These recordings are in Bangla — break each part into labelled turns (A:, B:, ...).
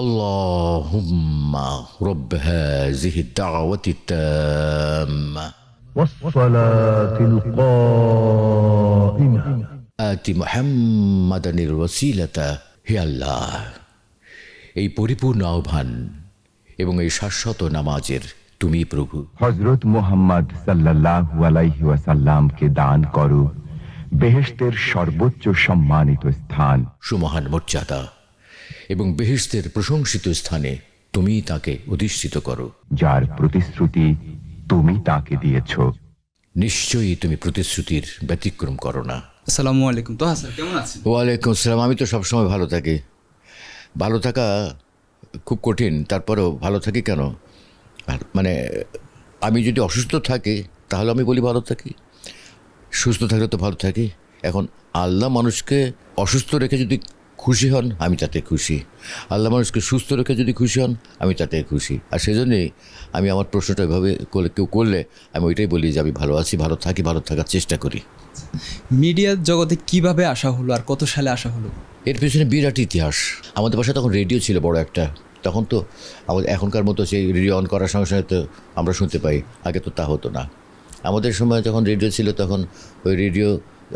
A: اللهم رب هذه الدعوة التامة
B: والصلاة القائمة
A: آت محمدا الوسيلة হে আল্লাহ, এই পরিপূর্ণ আহ্বান এবং এই শাশ্বত নামাজের তুমি প্রভু।
C: হযরত মুহাম্মদ সাল্লাল্লাহু আলাইহি ওয়াসাল্লামকে দান করো বেহেশতের সর্বোচ্চ সম্মানিত স্থান,
A: সুমহান মর্যাদা এবং বেহেশতের প্রশংসিত স্থানে তুমি তাকে অধিষ্ঠিত করো,
C: যার প্রতিশ্রুতি তুমি তাকে দিয়েছ।
A: নিশ্চয়ই তুমি প্রতিশ্রুতির ব্যতিক্রম করো না।
D: আসসালামু আলাইকুম। তো স্যার কেমন আছেন?
A: ওয়ালাইকুম আসসালাম। আমি তো সবসময় ভালো থাকি। ভালো থাকা খুব কঠিন, তারপরেও ভালো থাকি কেন? মানে আমি যদি অসুস্থ থাকি তাহলে আমি বলি ভালো থাকি, সুস্থ থাকলে তো ভালো থাকি। এখন আল্লাহ মানুষকে অসুস্থ রেখে যদি খুশি হন আমি তাতে খুশি, আল্লাহ মানুষকে সুস্থ রেখে যদি খুশি হন আমি তাতে খুশি। আর সেজন্যই আমি আমার প্রশ্নটা এভাবে কেউ করলে আমি ওইটাই বলি যে আমি ভালো আছি, ভালো থাকি, ভালো থাকার চেষ্টা করি।
D: মিডিয়ার জগতে কিভাবে আসা হলো আর কত সালে আসা হলো?
A: এর পেছনে বিরাট ইতিহাস। আমাদের বাসায় তখন রেডিও ছিল বড় একটা, তখন তো আমাদের এখনকার মতো সেই রেডিও অন করার সঙ্গে সঙ্গে তো আমরা শুনতে পাই, আগে তো তা হতো না। আমাদের সময় যখন রেডিও ছিল তখন ওই রেডিও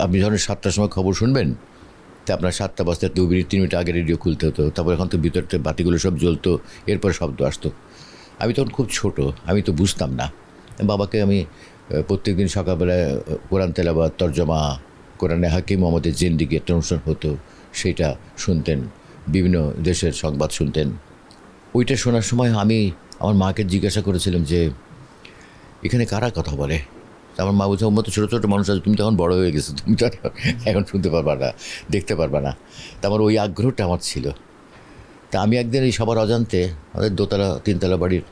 A: আপনি যখন 7টার সময় খবর শুনবেন তা আপনার 7টা বাজতে 2 মিনিট 3 মিনিট আগে রেডিও খুলতে হতো, তারপর এখন তো ভিতরতে বাতিগুলো সব জ্বলতো, এরপর শব্দ আসতো। আমি তখন খুব ছোট, আমি তো বুঝতাম না। বাবাকে আমি প্রত্যেক দিন সকালবেলায় কোরআন তেলাওয়াত, তরজমা, কোরআনে হাকিম আমাদের জিন্দিগি একটা অনুষ্ঠান হতো, সেইটা শুনতেন, বিভিন্ন দেশের সংবাদ শুনতেন। ওইটা শোনার সময় আমি আমার মাকে জিজ্ঞাসা করেছিলাম যে এখানে কারা কথা বলে? আমার মা বলছে, ওর মতো ছোটো ছোটো মানুষ আছে, তুমি তখন বড়ো হয়ে গেছো, তুমি তো এখন শুনতে পারবা না, দেখতে পারবা না। তা আমার ওই আগ্রহটা আমার ছিল। তা আমি একদিন এই সবার অজান্তে আমাদের দোতলা 3তলা বাড়ির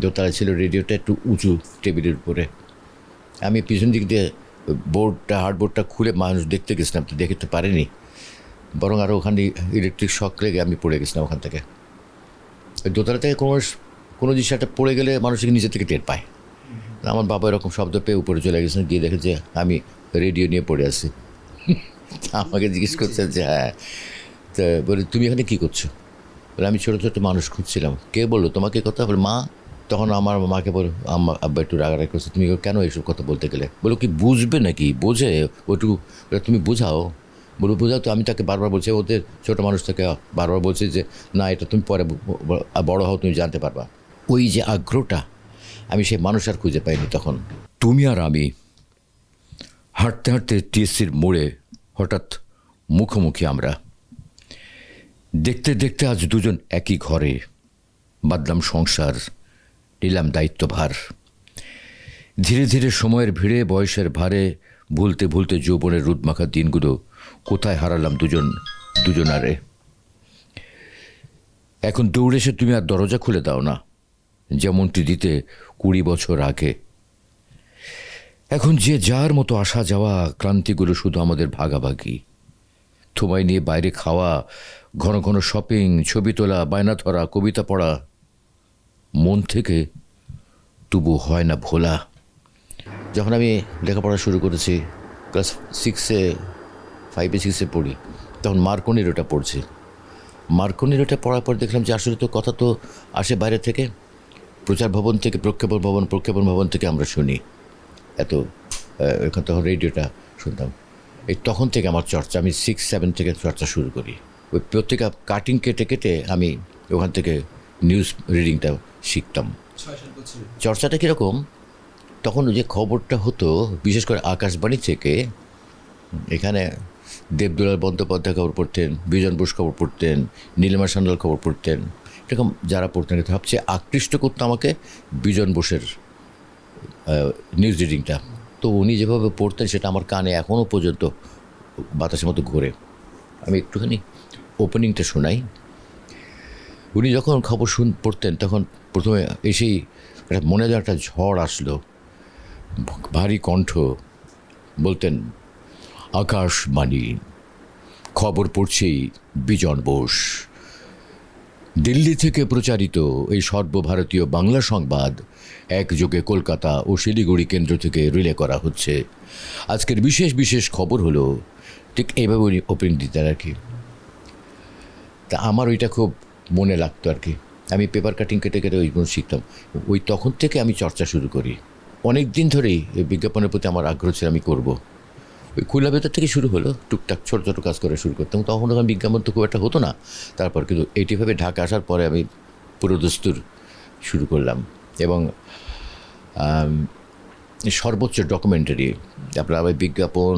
A: দোতলা ছিল, রেডিওটা একটু উঁচু টেবিলের উপরে, আমি পিছন দিক দিয়ে বোর্ডটা হার্ডবোর্ডটা খুলে মানুষ দেখতে গেছিলাম, তো দেখতে পারিনি, বরং আরও ওখানে ইলেকট্রিক শক লেগে আমি পড়ে গেছিলাম ওখান থেকে। ওই দোতলা থেকে কোনো জিনিস একটা পড়ে গেলে মানুষকে নিচে থেকে টের পায়। আমার বাবা এরকম শব্দ পেয়ে উপরে চলে গেছেন, গিয়ে দেখে যে আমি রেডিও নিয়ে পড়ে আছি। আমাকে জিজ্ঞেস করছেন যে হ্যাঁ, তা বলে তুমি এখানে কী করছো? বলে আমি ছোটো ছোটো মানুষ খুঁজছিলাম। কে বললো তোমাকে কথা? বলে মা। তখন আমার মাকে বলো, আব্বা একটু রাগারাগি করছে, তুমি কেন এইসব কথা বলতে গেলে? বলো কি বুঝবে নাকি? বোঝে ওটুকু, তুমি বোঝাও। বলো বোঝাও তো। আমি তাকে বারবার বলছি, ওদের ছোটো মানুষ থেকে বারবার বলছি যে না, এটা তুমি পরে বড় হও, তুমি জানতে পারবা। ওই যে আগ্রহটা, আমি সেই মানুষ আর খুঁজে পাইনি তখন। তুমি আর আমি হাঁটতে হাঁটতে টিএসসির মোড়ে হঠাৎ মুখোমুখি আমরা। দেখতে দেখতে আজ দুজন একই ঘরে, বাঁধলাম সংসার, নিলাম দায়িত্বভার। ধীরে ধীরে সময়ের ভিড়ে, বয়সের ভারে, ভুলতে ভুলতে যৌবনের রুদমাখা দিনগুলো কোথায় হারালাম দুজনারে। এখন দৌড়ে এসে তুমি আর দরজা খুলে দাও না, যেমনটি দিতে 20 বছর আগে। এখন যে যার মতো আসা যাওয়া, ক্লান্তিগুলো শুধু আমাদের ভাগাভাগি। তোমায় নিয়ে বাইরে খাওয়া, ঘন ঘন শপিং, ছবি তোলা, বায়না ধরা, কবিতা পড়া, মন থেকে তবু হয় না ভোলা। যখন আমি লেখাপড়া শুরু করেছি, ক্লাস 5 6 পড়ি, তখন মার্কনির ওটা পড়ছি। মার্কনির ওটা পড়ার পর দেখলাম যে আসলে তো কথা তো আসে বাইরে থেকে, প্রচার ভবন থেকে, প্রক্ষেপণ ভবন থেকে আমরা শুনি। এত এখন তখন রেডিওটা শুনতাম। এই তখন থেকে আমার চর্চা, আমি 6 7 থেকে চর্চা শুরু করি। ওই প্রত্যেকটা কাটিং কেটে কেটে আমি ওখান থেকে নিউজ রিডিংটা শিখতাম। চর্চাটা কীরকম, তখন যে খবরটা হতো বিশেষ করে আকাশবাণী থেকে, এখানে দেবদুলাল বন্দ্যোপাধ্যায় খবর পড়তেন, বিজন বোস খবর পড়তেন, নীলিমা সান্যাল খবর পড়তেন, এরকম যারা পড়তেন, সবচেয়ে আকৃষ্ট করতো আমাকে বিজন বোসের নিউজ রিডিংটা। তো উনি যেভাবে পড়তেন সেটা আমার কানে এখনও পর্যন্ত বাতাসের মতো ঘোরে। আমি একটুখানি ওপেনিংটা শোনাই। উনি যখন খবর পড়তেন তখন প্রথমে এসেই একটা মনে যেন একটা ঝড় আসলো, ভারী কণ্ঠ, বলতেন আকাশবাণী, খবর পড়ছি বিজন বোস। দিল্লি থেকে প্রচারিত এই সর্বভারতীয় বাংলা সংবাদ একযোগে কলকাতা ও শিলিগুড়ি কেন্দ্র থেকে রিলে করা হচ্ছে। আজকের বিশেষ বিশেষ খবর হলো, ঠিক এইভাবে উনি ওপেনিং দিতেন আর কি। তা আমার ওইটা খুব মনে লাগতো আর কি। আমি পেপার কাটিং কেটে কেটে ওইগুলো শিখতাম। ওই তখন থেকে আমি চর্চা শুরু করি। অনেক দিন ধরেই এই বিজ্ঞাপনের প্রতি আমার আগ্রহ ছিল, আমি করব। ওই খুলনা ভেতর থেকে শুরু হলো, টুকটাক ছোটো ছোটো কাজ করে শুরু করতাম। তখন তখন বিজ্ঞাপন তো খুব একটা হতো না। তারপর কিন্তু এইটিভাবে ঢাকা আসার পরে আমি পুরো দস্তুর শুরু করলাম। এবং সর্বোচ্চ ডকুমেন্টারি, তারপরে আবার বিজ্ঞাপন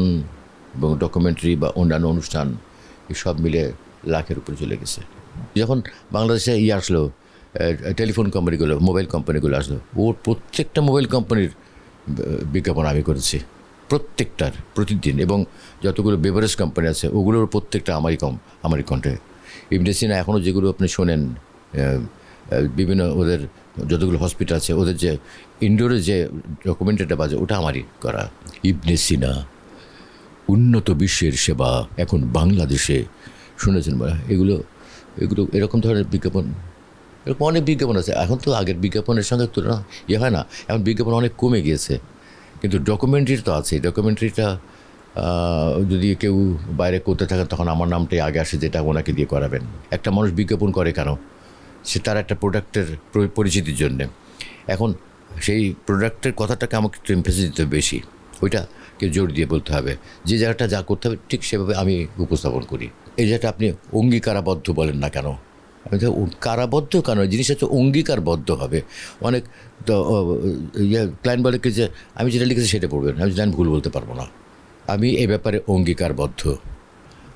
A: এবং ডকুমেন্টারি বা অন্যান্য অনুষ্ঠান সব মিলে লাখের উপরে চলে গেছে। যখন বাংলাদেশে আসলো টেলিফোন কোম্পানিগুলো, মোবাইল কোম্পানিগুলো আসলো, ওর প্রত্যেকটা মোবাইল কোম্পানির বিজ্ঞাপন আমি করেছি, প্রত্যেকটার, প্রতিদিন। এবং যতগুলো বেভারেজ কোম্পানি আছে ওগুলোর প্রত্যেকটা আমারই কণ্ঠে। ইবনে সিনা এখনও যেগুলো আপনি শোনেন, বিভিন্ন ওদের যতগুলো হসপিটাল আছে ওদের যে ইনডোরে যে ডকুমেন্টারিটা বাজে ওটা আমারই করা। ইবনে সিনা, উন্নত বিশ্বের সেবা এখন বাংলাদেশে, শুনেছেন বা? এগুলো এরকম ধরনের বিজ্ঞাপন, এরকম অনেক বিজ্ঞাপন আছে। এখন তো আগের বিজ্ঞাপনের সঙ্গে তুলনা হয় না, এখন বিজ্ঞাপন অনেক কমে গিয়েছে। কিন্তু ডকুমেন্টারি তো আছে। ডকুমেন্টারিটা যদি কেউ বাইরে করতে থাকে তখন আমার নামটাই আগে আসে, যেটা ওনাকে দিয়ে করাবেন। একটা মানুষ বিজ্ঞাপন করে কেন? সে তার একটা প্রোডাক্টের পরিচিতির জন্যে। এখন সেই প্রোডাক্টের কথাটাকে আমাকে একটু এমফেসিস দিতে হবে বেশি, ওইটাকে জোর দিয়ে বলতে হবে। যে জায়গাটা যা করতে হবে ঠিক সেভাবে আমি উপস্থাপন করি। এই জায়গাটা আপনি অঙ্গীকারাবদ্ধ বলেন না কেন? আমি তো কারাবদ্ধ কেন, জিনিসটা হচ্ছে অঙ্গীকারবদ্ধ হবে। অনেক তো ক্লায়েন্ট বলে কি যে আমি যেটা লিখেছি সেটা পড়বেন, আমি জানি ভুল বলতে পারবো না। আমি এ ব্যাপারে অঙ্গীকারবদ্ধ,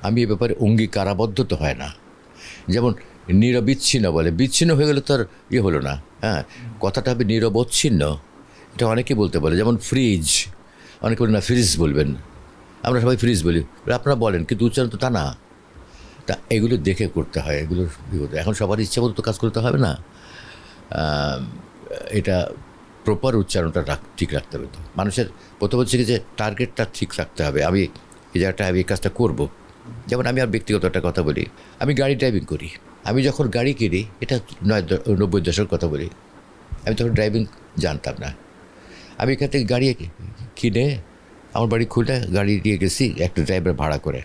A: আমি এ ব্যাপারে অঙ্গীকারাবদ্ধ তো হয় না। যেমন নিরবিচ্ছিন্ন বলে, বিচ্ছিন্ন হয়ে গেলে তো আর হলো না। হ্যাঁ, কথাটা হবে নিরবচ্ছিন্ন, এটা অনেকে বলতে বলে। যেমন ফ্রিজ, অনেকে বলে না ফ্রিজ বলবেন, আমরা সবাই ফ্রিজ বলি, আপনারা বলেন, কিন্তু উচ্চারণ তো তা না। তা এগুলো দেখে করতে হয়, এগুলো এখন সবার ইচ্ছা মতো তো কাজ করতে হবে না। এটা প্রপার উচ্চারণটা ঠিক রাখতে হবে। তো মানুষের প্রথম হচ্ছে কি যে টার্গেটটা ঠিক রাখতে হবে। আমি এই জায়গাটা আমি এই কাজটা করবো। যেমন আমি আর ব্যক্তিগত একটা কথা বলি, আমি গাড়ি ড্রাইভিং করি। আমি যখন গাড়ি কিনি, এটা 90 দশকের কথা বলি, আমি তখন ড্রাইভিং জানতাম না। আমি এখান থেকে গাড়ি কিনে আমার বাড়ি খুলনা, গাড়ি দিয়ে গেছি একটা ড্রাইভার ভাড়া করে।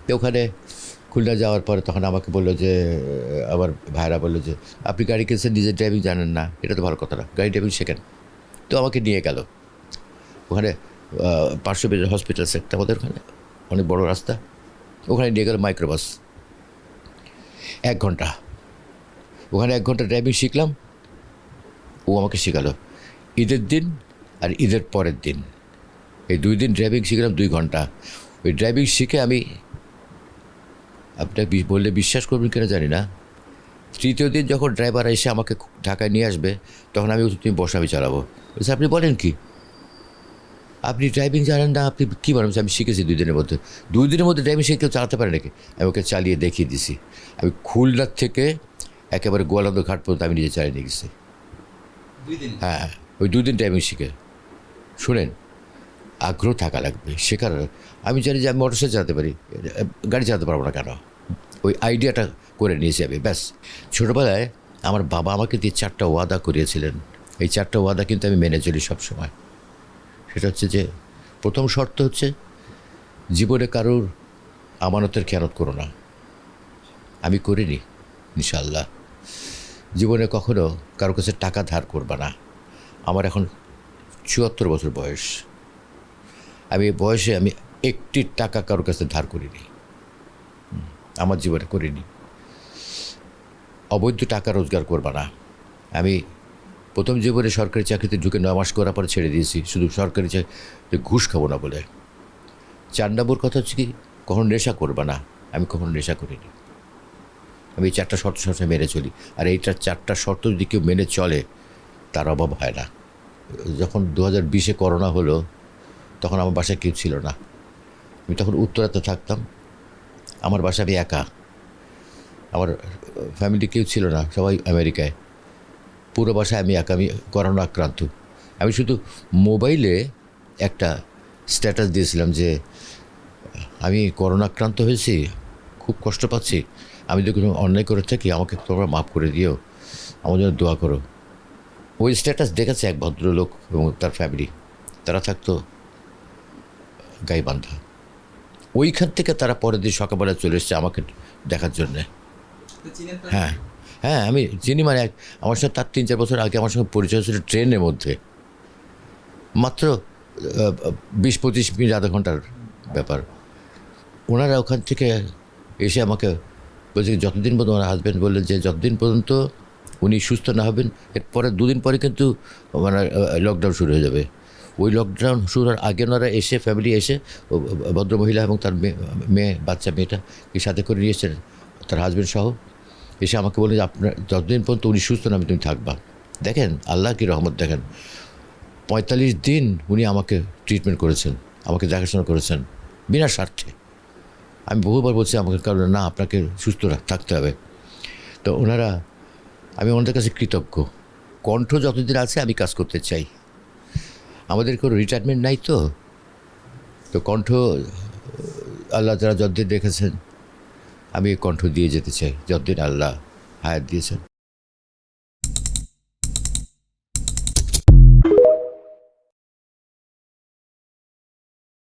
A: তো ওখানে খুলনা যাওয়ার পরে তখন আমাকে বললো যে, আমার ভাইরা বললো যে আপনি গাড়ি কিনছেন, নিজের ড্রাইভিং জানেন না, এটা তো ভালো কথা না, গাড়ি ড্রাইভিং শেখেন। তো আমাকে নিয়ে গেল ওখানে পার্শ্ববর্তী হসপিটাল সেক্টর, আমাদের ওখানে অনেক বড় রাস্তা, ওখানে নিয়ে গেল মাইক্রোবাস। 1 ঘন্টা ওখানে 1 ঘন্টা ড্রাইভিং শিখলাম। ও আমাকে শেখালো ঈদের দিন আর ঈদের পরের দিন, এই 2 দিন ড্রাইভিং শিখলাম 2 ঘন্টা। ওই ড্রাইভিং শিখে আমি, আপনাকে বললে বিশ্বাস করবেন কিনা জানি না, 3য় দিন যখন ড্রাইভার এসে আমাকে ঢাকায় নিয়ে আসবে, তখন আমি তুমি বসে আমি চালাবো। বলছি আপনি বলেন কি, আপনি ড্রাইভিং জানেন না, আপনি কী বলেন? আমি শিখেছি 2 দিনের মধ্যে। 2 দিনের মধ্যে ড্রাইভিং শিখে কেউ চালাতে পারে নাকি? আমি ওকে চালিয়ে দেখিয়ে দিছি। আমি খুলনার থেকে একেবারে গোয়ালন্দ ঘাট পর্যন্ত আমি নিজে চালিয়ে নিয়ে গেছি। হ্যাঁ, ওই 2 দিন ড্রাইভিং শিখে। শুনেন, আগ্রহ থাকা লাগবে শেখার। আমি জানি যে আমি মোটরসাইকেল চালাতে পারি, গাড়ি চালাতে পারবো না কেন? ওই আইডিয়াটা করে নিয়েছি আমি, ব্যাস। ছোটোবেলায় আমার বাবা আমাকে দিয়ে 4টা ওয়াদা করিয়েছিলেন। এই 4টা ওয়াদা কিন্তু আমি মেনে চলি সবসময়। সেটা হচ্ছে যে, প্রথম শর্ত হচ্ছে জীবনে কারোর আমানতের খেয়ানত করো না। আমি করিনি ইনশাআল্লাহ। জীবনে কখনো কারোর কাছে টাকা ধার করবা না। আমার এখন 74 বছর বয়স। আমি এই বয়সে আমি 1টি টাকা কারোর কাছে ধার করিনি, আমার জীবনে করিনি। অবৈধ টাকা রোজগার করবা না। আমি প্রথম জীবনে সরকারি চাকরিতে ঢুকে 9 মাস করার পরে ছেড়ে দিয়েছি, শুধু সরকারি চাকরি, ঘুষ খাবো না বলে। 4 নম্বর কথা হচ্ছে কি, কখনো নেশা করবা না। আমি কখনো নেশা করিনি। আমি এই 4টা শর্ত সবসময় মেনে চলি। আর এইটার 4টা শর্ত যদি কেউ মেনে চলে, তার অভাব হয় না। যখন 2020-এ করোনা হলো, তখন আমার বাসায় কেউ ছিল না। আমি তখন উত্তরাতে থাকতাম, আমার বাসায় আমি একা, আমার ফ্যামিলি কেউ ছিল না, সবাই আমেরিকায়। পুরো বাসায় আমি একা, আমি করোনা আক্রান্ত। আমি শুধু মোবাইলে একটা স্ট্যাটাস দিয়েছিলাম যে আমি করোনা আক্রান্ত হয়েছি, খুব কষ্ট পাচ্ছি, আমি যদি কোনো অন্যায় করে থাকি আমাকে তোমরা মাফ করে দিও, আমার জন্য দোয়া করো। ওই স্ট্যাটাস দেখেছে এক ভদ্রলোক এবং তার ফ্যামিলি, তারা থাকতো গাইবান্ধা। ওইখান থেকে তারা পরের দিন সকালবেলা চলে এসছে আমাকে দেখার জন্যে। হ্যাঁ হ্যাঁ, আমি চিনি মানে আমার সাথে তার 3-4 বছর আগে আমার সঙ্গে পরিচয় ছিল ট্রেনের মধ্যে, মাত্র 20-25 মিনিট, আধা ঘন্টার ব্যাপার। ওনারা ওখান থেকে এসে আমাকে বলছে যতদিন পর্যন্ত আমার হাজব্যান্ড বললেন যে যতদিন পর্যন্ত উনি সুস্থ না হবেন, এরপরে 2 দিন পরে কিন্তু মানে লকডাউন শুরু হয়ে যাবে। ওই লকডাউন শুরু হওয়ার আগে ওনারা এসে, ফ্যামিলি এসে, ভদ্রমহিলা এবং তার মেয়ে বাচ্চা মেয়েটাকে সাথে করে নিয়েছেন, তার হাজব্যান্ড সহ এসে আমাকে বলে যে আপনার যতদিন পর্যন্ত উনি সুস্থ না, তুমি থাকবা। দেখেন আল্লাহ কি রহমত, দেখেন 45 দিন উনি আমাকে ট্রিটমেন্ট করেছেন, আমাকে দেখাশোনা করেছেন বিনা স্বার্থে। আমি বহুবার বলছি আমাকে কারণ না, আপনাকে সুস্থ থাকতে হবে। তো ওনারা, আমি ওনাদের কাছে কৃতজ্ঞ। কণ্ঠ যতদিন আছে আমি কাজ করতে চাই, আমাদের কোনো রিটায়ারমেন্ট নাই, তো কণ্ঠ আল্লাহ তারা যতদিন রেখেছেন আমি কণ্ঠ দিয়ে যেতে চাই, যতদিন আল্লাহ হায়াত দিয়েছেন।